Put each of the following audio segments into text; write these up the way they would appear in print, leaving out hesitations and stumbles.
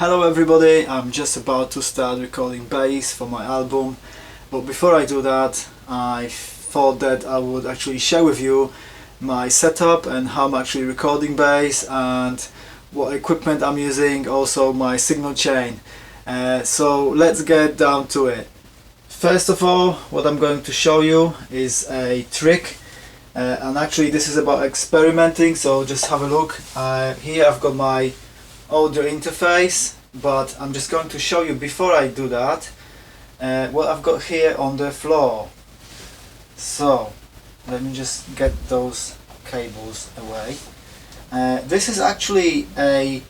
Hello everybody, I'm just about to start recording bass for my album, but before I do that I thought that I would actually share with you my setup and how I'm actually recording bass and what equipment I'm using, also my signal chain. So let's get down to it. First of all, what I'm going to show you is a trick, and actually this is about experimenting, so just have a look. Here I've got my audio interface, but I'm just going to show you before I do that what I've got here on the floor. So let me just get those cables away. This is actually a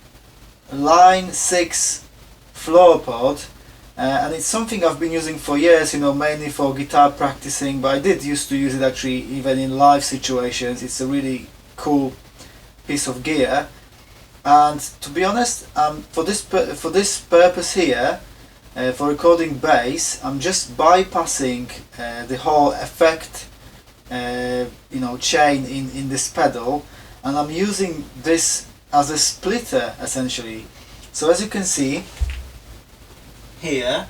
line 6 floor pod, and it's something I've been using for years, mainly for guitar practicing, but I did used to use it actually even in live situations. It's a really cool piece of gear. And to be honest, for this purpose here, for recording bass, I'm just bypassing the whole effect chain in this pedal, and I'm using this as a splitter essentially. So as you can see here,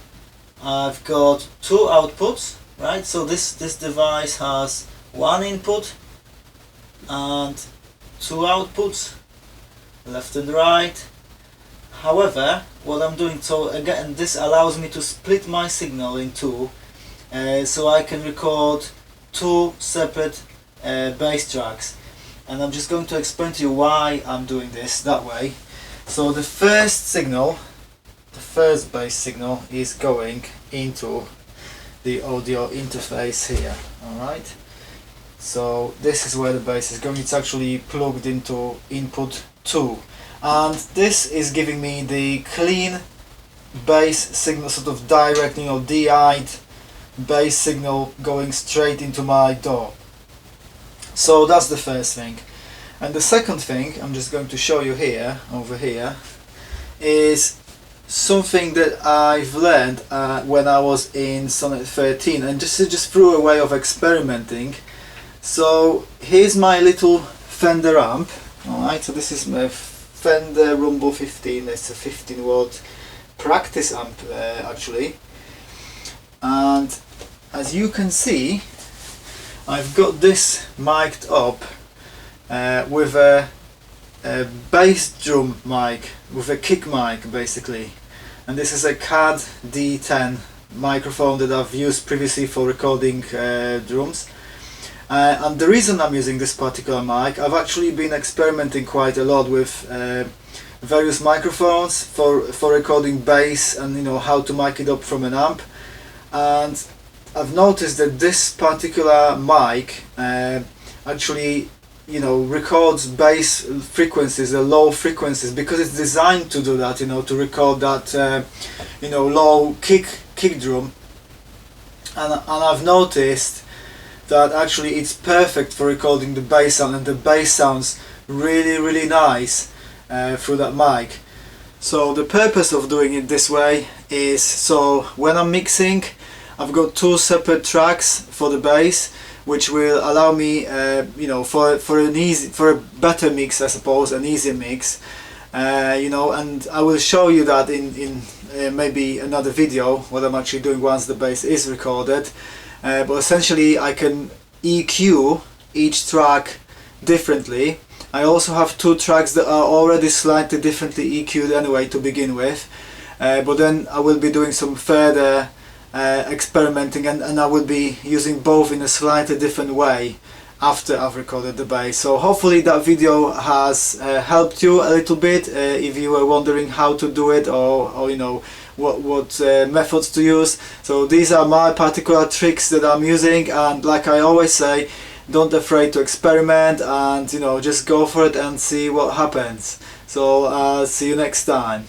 I've got two outputs, right? So this device has one input and two outputs, left and right. However, what I'm doing, so again, this allows me to split my signal in two, so I can record two separate bass tracks, and I'm just going to explain to you why I'm doing this that way. So the first bass signal is going into the audio interface here, alright? So this is where the bass is going. It's actually plugged into input 2, and this is giving me the clean bass signal, sort of direct, DI'd bass signal going straight into my DAW. So that's the first thing. And the second thing I'm just going to show you here, over here, is something that I've learned when I was in Sonnet 13, and just through a way of experimenting. So here's my little Fender amp. Alright, so this is my Fender Rumble 15. It's a 15 watt practice amp actually, and as you can see, I've got this mic'd up with a bass drum mic, with a kick mic basically, and this is a CAD D10 microphone that I've used previously for recording drums. And the reason I'm using this particular mic, I've actually been experimenting quite a lot with various microphones for recording bass, and how to mic it up from an amp. And I've noticed that this particular mic actually records bass frequencies, the low frequencies, because it's designed to do that, to record that low kick drum. And I've noticed that actually it's perfect for recording the bass sound, and the bass sounds really nice through that mic. So the purpose of doing it this way is, so when I'm mixing, I've got two separate tracks for the bass, which will allow me for a better mix, I suppose, an easier mix, and I will show you that in maybe another video, what I'm actually doing once the bass is recorded. But essentially I can EQ each track differently. I also have two tracks that are already slightly differently EQ'd anyway to begin with, but then I will be doing some further experimenting, and I will be using both in a slightly different way after I've recorded the bass. So hopefully that video has helped you a little bit if you were wondering how to do it, or what methods to use. So these are my particular tricks that I'm using, and like I always say, don't afraid to experiment, and just go for it and see what happens. So see you next time.